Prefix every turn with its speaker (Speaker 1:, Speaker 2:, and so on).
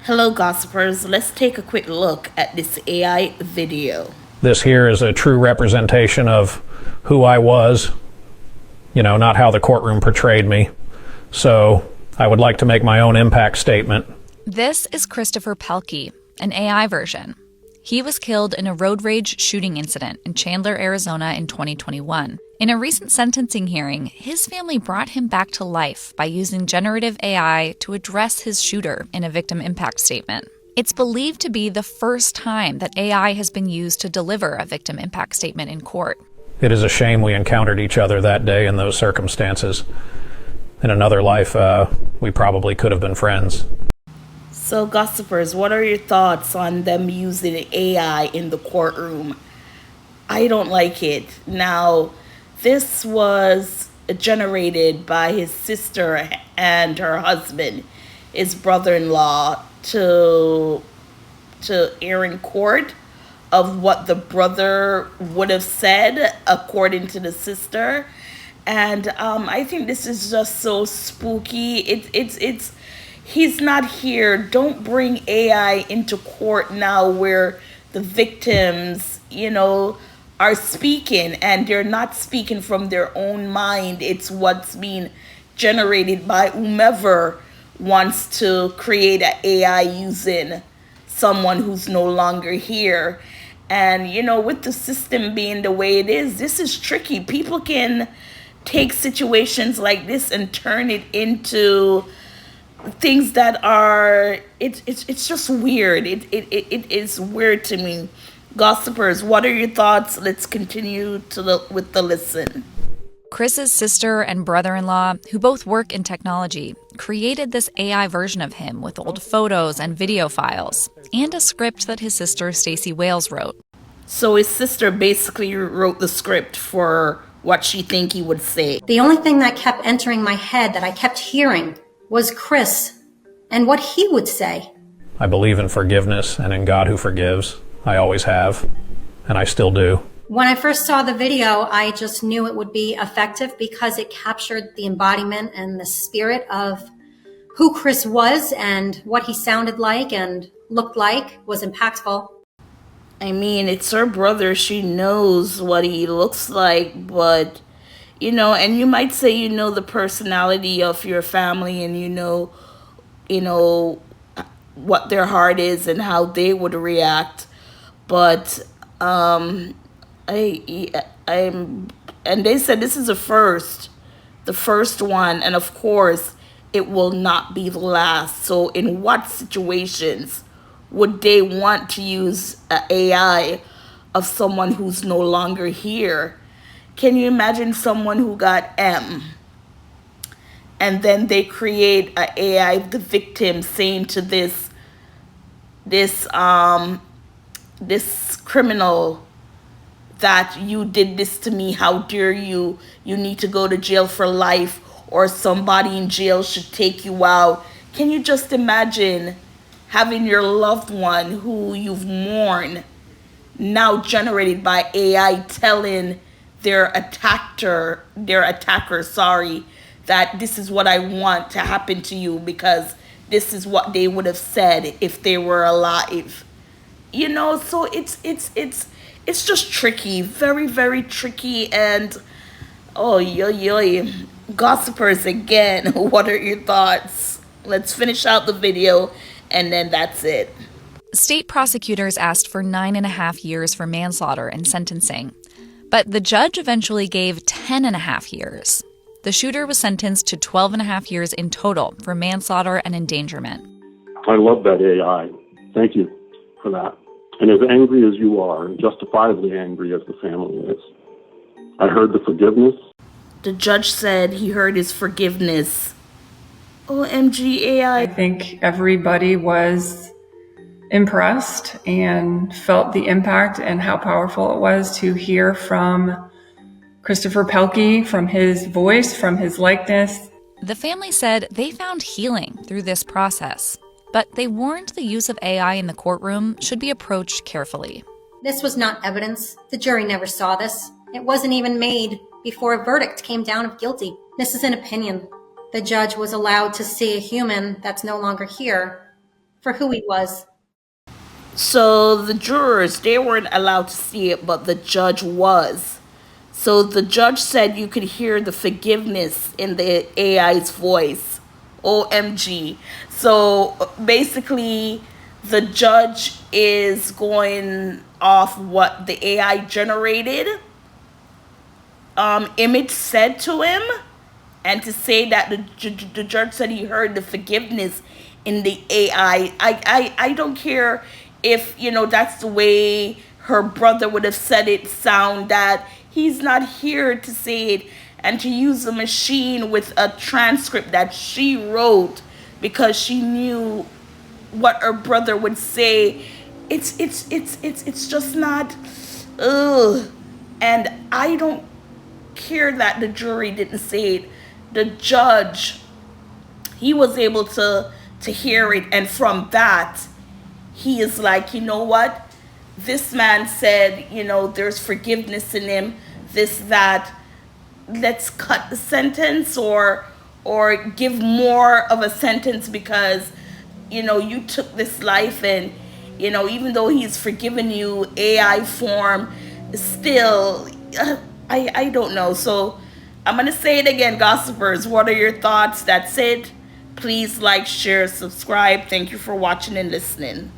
Speaker 1: Hello, gossipers. Let's take a quick look at this AI video.
Speaker 2: This here is a true representation of who I was, not how the courtroom portrayed me. So I would like to make my own impact statement.
Speaker 3: This is Christopher Pelkey, an AI version. He was killed in a road rage shooting incident in Chandler, Arizona in 2021. In a recent sentencing hearing, his family brought him back to life by using generative AI to address his shooter in a victim impact statement. It's believed to be the first time that AI has been used to deliver a victim impact statement in court.
Speaker 2: It is a shame we encountered each other that day in those circumstances. In another life, we probably could have been friends.
Speaker 1: So, gossipers, what are your thoughts on them using AI in the courtroom? I don't like it. Now, this was generated by his sister and her husband, his brother-in-law, to air in court of what the brother would have said according to the sister. And I think this is just so spooky. It's he's not here. Don't bring AI into court now where the victims, are speaking, and they're not speaking from their own mind. It's what's being generated by whomever wants to create an AI using someone who's no longer here. And, with the system being the way it is, this is tricky. People can take situations like this and turn it into things that are, it's just weird. It is weird to me. Gossipers, what are your thoughts? Let's continue with the listen.
Speaker 3: Chris's sister and brother-in-law, who both work in technology, created this AI version of him with old photos and video files, and a script that his sister Stacey Wales wrote.
Speaker 1: So his sister basically wrote the script for what she think he would say.
Speaker 4: The only thing that kept entering my head that I kept hearing was Chris and what he would say.
Speaker 2: I believe in forgiveness and in God who forgives. I always have, and I still do.
Speaker 4: When I first saw the video, I just knew it would be effective because it captured the embodiment and the spirit of who Chris was, and what he sounded like and looked like was impactful.
Speaker 1: I mean, it's her brother. She knows what he looks like, but, and you might say, the personality of your family, and what their heart is and how they would react. But I'm, and they said this is the first one, and of course it will not be the last. So in what situations would they want to use an AI of someone who's no longer here? Can you imagine someone who got M, and then they create an AI of the victim saying to this criminal that you did this to me, how dare you need to go to jail for life, or somebody in jail should take you out. Can you just imagine having your loved one who you've mourned now generated by AI telling their attacker, that this is what I want to happen to you because this is what they would have said if they were alive. So it's just tricky, very, very tricky. And gossipers, again, what are your thoughts? Let's finish out the video, and then that's it.
Speaker 3: State prosecutors asked for 9.5 years for manslaughter in sentencing, but the judge eventually gave 10.5 years. The shooter was sentenced to 12.5 years in total for manslaughter and endangerment.
Speaker 5: I love that AI. Thank you for that. And as angry as you are, and justifiably angry as the family is, I heard the forgiveness.
Speaker 1: The judge said he heard his forgiveness. OMG AI.
Speaker 6: I think everybody was impressed and felt the impact and how powerful it was to hear from Christopher Pelkey, from his voice, from his likeness.
Speaker 3: The family said they found healing through this process, but they warned the use of AI in the courtroom should be approached carefully.
Speaker 4: This was not evidence. The jury never saw this. It wasn't even made before a verdict came down of guilty. This is an opinion. The judge was allowed to see a human that's no longer here for who he was.
Speaker 1: So the jurors, they weren't allowed to see it, but the judge was. So the judge said you could hear the forgiveness in the AI's voice. OMG. So basically, the judge is going off what the AI generated image said to him, and to say that the judge said he heard the forgiveness in the AI. I don't care if, that's the way her brother would have said it sound, that he's not here to say it, and to use a machine with a transcript that she wrote because she knew what her brother would say. It's just not, ugh. And I don't care that the jury didn't say it. The judge, he was able to hear it, and from that, he is like, you know what? This man said, there's forgiveness in him, this, that. Let's cut the sentence, or give more of a sentence, because, you took this life, and, even though he's forgiven you, AI form, still, I don't know. So I'm going to say it again, gossipers. What are your thoughts? That's it. Please like, share, subscribe. Thank you for watching and listening.